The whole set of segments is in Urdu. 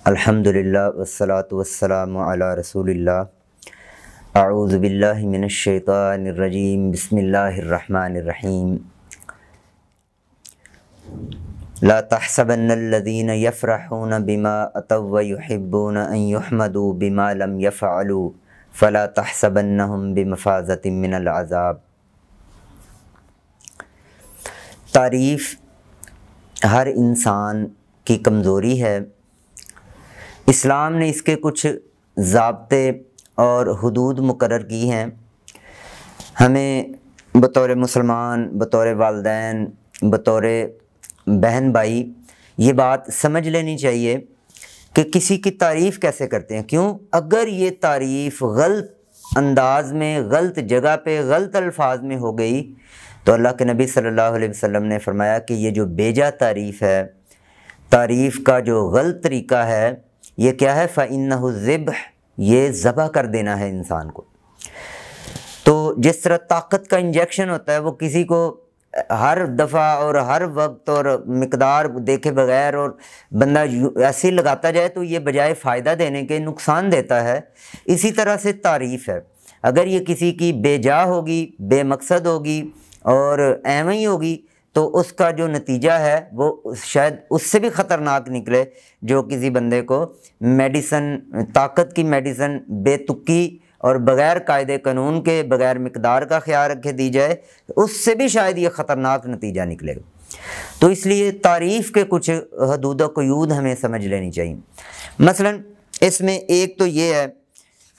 الحمدللہ والصلاة والسلام علی رسول اللہ۔ اعوذ باللہ من الشیطان الرجیم، بسم اللہ الرحمن الرحیم۔ لا تحسبن الذین یفرحون بما اتوا ویحبون ان یحمدوا بما لم یفعلوا فلا تحسبنہم بمفازۃ من العذاب۔ تعریف ہر انسان کی کمزوری ہے۔ اسلام نے اس کے کچھ ضابطے اور حدود مقرر کی ہیں۔ ہمیں بطور مسلمان، بطور والدین، بطور بہن بھائی یہ بات سمجھ لینی چاہیے کہ کسی کی تعریف کیسے کرتے ہیں۔ کیوں؟ اگر یہ تعریف غلط انداز میں، غلط جگہ پہ، غلط الفاظ میں ہو گئی تو اللہ کے نبی صلی اللہ علیہ وسلم نے فرمایا کہ یہ جو بیجا تعریف ہے، تعریف کا جو غلط طریقہ ہے، یہ کیا ہے؟ فَإِنَّهُ الذِّبْحُ، یہ ذبح کر دینا ہے انسان کو۔ تو جس طرح طاقت کا انجیکشن ہوتا ہے، وہ کسی کو ہر دفعہ اور ہر وقت اور مقدار دیکھے بغیر اور بندہ ایسے ہی لگاتا جائے تو یہ بجائے فائدہ دینے کے نقصان دیتا ہے۔ اسی طرح سے تعریف ہے، اگر یہ کسی کی بے جا ہوگی، بے مقصد ہوگی اور ایویں ہی ہوگی تو اس کا جو نتیجہ ہے وہ شاید اس سے بھی خطرناک نکلے، جو کسی بندے کو میڈیسن، طاقت کی میڈیسن بے تکی اور بغیر قاعدے قانون کے، بغیر مقدار کا خیال رکھے دی جائے، اس سے بھی شاید یہ خطرناک نتیجہ نکلے گا۔ تو اس لیے تعریف کے کچھ حدود و قیود ہمیں سمجھ لینی چاہیے۔ مثلا اس میں ایک تو یہ ہے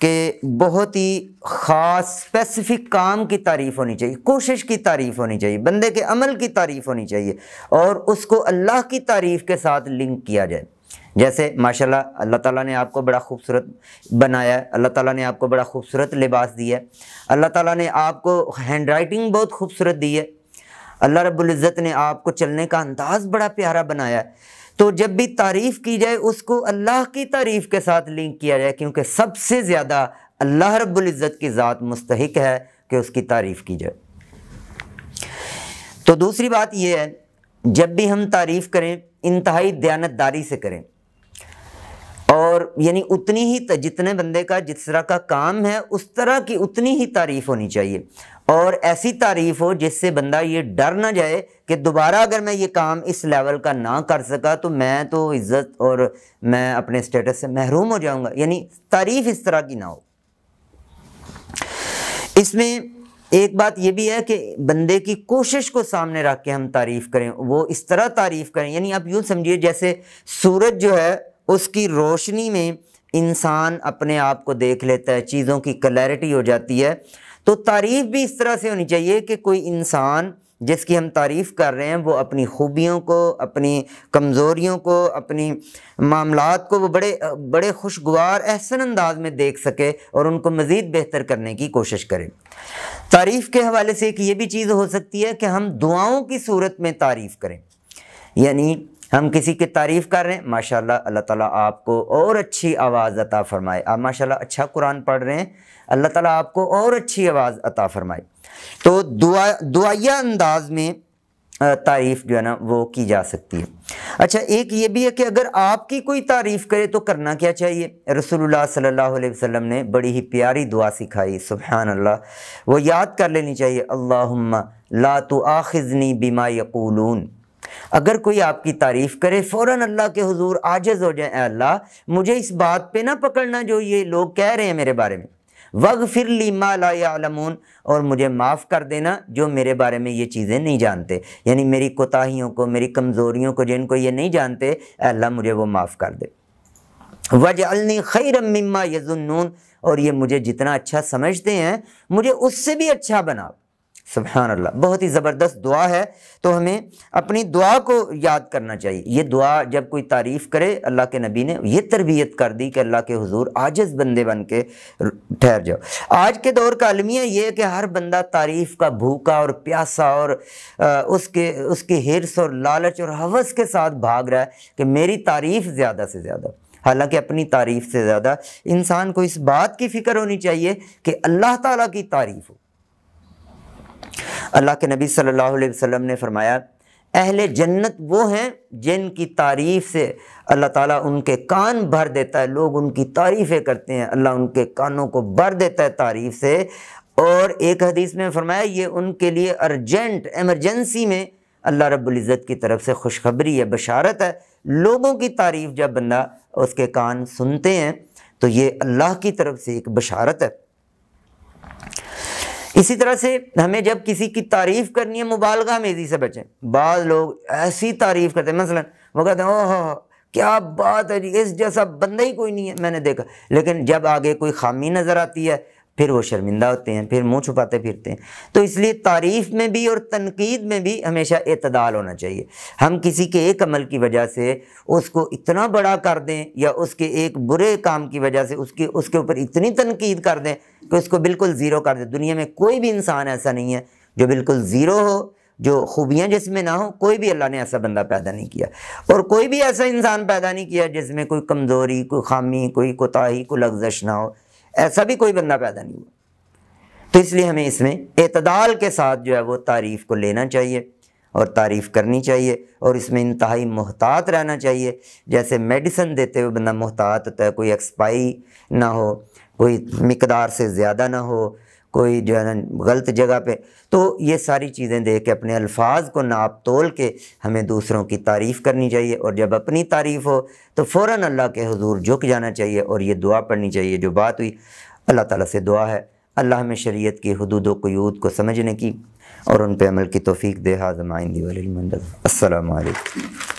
کہ بہت ہی خاص اسپیسیفک کام کی تعریف ہونی چاہیے، کوشش کی تعریف ہونی چاہیے، بندے کے عمل کی تعریف ہونی چاہیے، اور اس کو اللہ کی تعریف کے ساتھ لنک کیا جائے۔ جیسے ماشاءاللہ اللہ تعالیٰ نے آپ کو بڑا خوبصورت بنایا ہے، اللہ تعالیٰ نے آپ کو بڑا خوبصورت لباس دیا ہے، اللہ تعالیٰ نے آپ کو ہینڈ رائٹنگ بہت خوبصورت دی ہے، اللہ رب العزت نے آپ کو چلنے کا انداز بڑا پیارا بنایا ہے۔ تو جب بھی تعریف کی جائے اس کو اللہ کی تعریف کے ساتھ لنک کیا جائے، کیونکہ سب سے زیادہ اللہ رب العزت کی ذات مستحق ہے کہ اس کی تعریف کی جائے۔ تو دوسری بات یہ ہے، جب بھی ہم تعریف کریں انتہائی دیانتداری سے کریں، اور یعنی اتنی ہی جتنے بندے کا جس طرح کا کام ہے اس طرح کی اتنی ہی تعریف ہونی چاہیے، اور ایسی تعریف ہو جس سے بندہ یہ ڈر نہ جائے کہ دوبارہ اگر میں یہ کام اس لیول کا نہ کر سکا تو میں تو عزت اور میں اپنے سٹیٹس سے محروم ہو جاؤں گا، یعنی تعریف اس طرح کی نہ ہو۔ اس میں ایک بات یہ بھی ہے کہ بندے کی کوشش کو سامنے رکھ کے ہم تعریف کریں، وہ اس طرح تعریف کریں، یعنی آپ یوں سمجھیے جیسے سورج جو ہے اس کی روشنی میں انسان اپنے آپ کو دیکھ لیتا ہے، چیزوں کی کلیئرٹی ہو جاتی ہے۔ تو تعریف بھی اس طرح سے ہونی چاہیے کہ کوئی انسان جس کی ہم تعریف کر رہے ہیں وہ اپنی خوبیوں کو، اپنی کمزوریوں کو، اپنی معاملات کو وہ بڑے خوشگوار احسن انداز میں دیکھ سکے اور ان کو مزید بہتر کرنے کی کوشش کرے۔ تعریف کے حوالے سے ایک یہ بھی چیز ہو سکتی ہے کہ ہم دعاؤں کی صورت میں تعریف کریں، یعنی ہم کسی کی تعریف کر رہے ہیں، ماشاءاللہ اللہ تعالیٰ آپ کو اور اچھی آواز عطا فرمائے، آپ ماشاءاللہ اچھا قرآن پڑھ رہے ہیں، اللہ تعالیٰ آپ کو اور اچھی آواز عطا فرمائے۔ تو دعائیہ انداز میں تعریف جو ہے نا وہ کی جا سکتی ہے۔ اچھا ایک یہ بھی ہے کہ اگر آپ کی کوئی تعریف کرے تو کرنا کیا چاہیے؟ رسول اللہ صلی اللہ علیہ وسلم نے بڑی ہی پیاری دعا سکھائی، سبحان اللہ، وہ یاد کر لینی چاہیے، اللہم لا تؤاخذنی بما یقولون۔ اگر کوئی آپ کی تعریف کرے فوراً اللہ کے حضور عاجز ہو جائیں، اے اللہ مجھے اس بات پہ نہ پکڑنا جو یہ لوگ کہہ رہے ہیں میرے بارے میں، وَاغْفِرْ لِي مَا لَا يَعْلَمُونَ، اور مجھے معاف کر دینا جو میرے بارے میں یہ چیزیں نہیں جانتے، یعنی میری کوتاہیوں کو، میری کمزوریوں کو، جن کو یہ نہیں جانتے، اے اللہ مجھے وہ معاف کر دے۔ وَاجْعَلْنِي خَيْرًا مِّمَّا يَظُنُّونَ، اور یہ مجھے جتنا اچھا سمجھتے ہیں مجھے اس سے بھی اچھا بنا۔ سبحان اللہ، بہت ہی زبردست دعا ہے۔ تو ہمیں اپنی دعا کو یاد کرنا چاہیے۔ یہ دعا جب کوئی تعریف کرے، اللہ کے نبی نے یہ تربیت کر دی کہ اللہ کے حضور عاجز بندے بن کے ٹھہر جاؤ۔ آج کے دور کا المیہ یہ ہے کہ ہر بندہ تعریف کا بھوکا اور پیاسا اور اس کے حرص اور لالچ اور ہوس کے ساتھ بھاگ رہا ہے کہ میری تعریف زیادہ سے زیادہ، حالانکہ اپنی تعریف سے زیادہ انسان کو اس بات کی فکر ہونی چاہیے کہ اللہ تعالیٰ کی تعریف ہو۔ اللہ کے نبی صلی اللہ علیہ وسلم نے فرمایا اہل جنت وہ ہیں جن کی تعریف سے اللہ تعالیٰ ان کے کان بھر دیتا ہے، لوگ ان کی تعریفیں کرتے ہیں، اللہ ان کے کانوں کو بھر دیتا ہے تعریف سے۔ اور ایک حدیث میں فرمایا یہ ان کے لیے ارجنٹ ایمرجنسی میں اللہ رب العزت کی طرف سے خوشخبری ہے، بشارت ہے۔ لوگوں کی تعریف جب بندہ اس کے کان سنتے ہیں تو یہ اللہ کی طرف سے ایک بشارت ہے۔ اسی طرح سے ہمیں جب کسی کی تعریف کرنی ہے مبالغہ آمیزی سے بچیں۔ بعض لوگ ایسی تعریف کرتے ہیں، مثلا وہ کہتے ہیں اوہ کیا بات ہے جی، اس جیسا بندہ ہی کوئی نہیں ہے، میں نے دیکھا، لیکن جب آگے کوئی خامی نظر آتی ہے پھر وہ شرمندہ ہوتے ہیں، پھر منہ چھپاتے پھرتے ہیں۔ تو اس لیے تعریف میں بھی اور تنقید میں بھی ہمیشہ اعتدال ہونا چاہیے۔ ہم کسی کے ایک عمل کی وجہ سے اس کو اتنا بڑا کر دیں یا اس کے ایک برے کام کی وجہ سے اس کے اوپر اتنی تنقید کر دیں کہ اس کو بالکل زیرو کر دیں۔ دنیا میں کوئی بھی انسان ایسا نہیں ہے جو بالکل زیرو ہو، جو خوبیاں جس میں نہ ہو، کوئی بھی اللہ نے ایسا بندہ پیدا نہیں کیا، اور کوئی بھی ایسا انسان پیدا نہیں کیا جس میں کوئی کمزوری، کوئی خامی، کوئی کوتاہی، کوئی لغزش نہ ہو، ایسا بھی کوئی بندہ پیدا نہیں ہوا۔ تو اس لیے ہمیں اس میں اعتدال کے ساتھ جو ہے وہ تعریف کو لینا چاہیے اور تعریف کرنی چاہیے، اور اس میں انتہائی محتاط رہنا چاہیے۔ جیسے میڈیسن دیتے ہوئے بندہ محتاط ہوتا ہے، کوئی ایکسپائری نہ ہو، کوئی مقدار سے زیادہ نہ ہو، کوئی جو ہے نا غلط جگہ پہ، تو یہ ساری چیزیں دے کے اپنے الفاظ کو ناپ تول کے ہمیں دوسروں کی تعریف کرنی چاہیے، اور جب اپنی تعریف ہو تو فوراً اللہ کے حضور جھک جانا چاہیے اور یہ دعا پڑھنی چاہیے جو بات ہوئی۔ اللہ تعالیٰ سے دعا ہے اللہ ہمیں شریعت کی حدود و قیود کو سمجھنے کی اور ان پہ عمل کی توفیق دے۔ ھذا ما عندی وللمن۔ السلام علیکم۔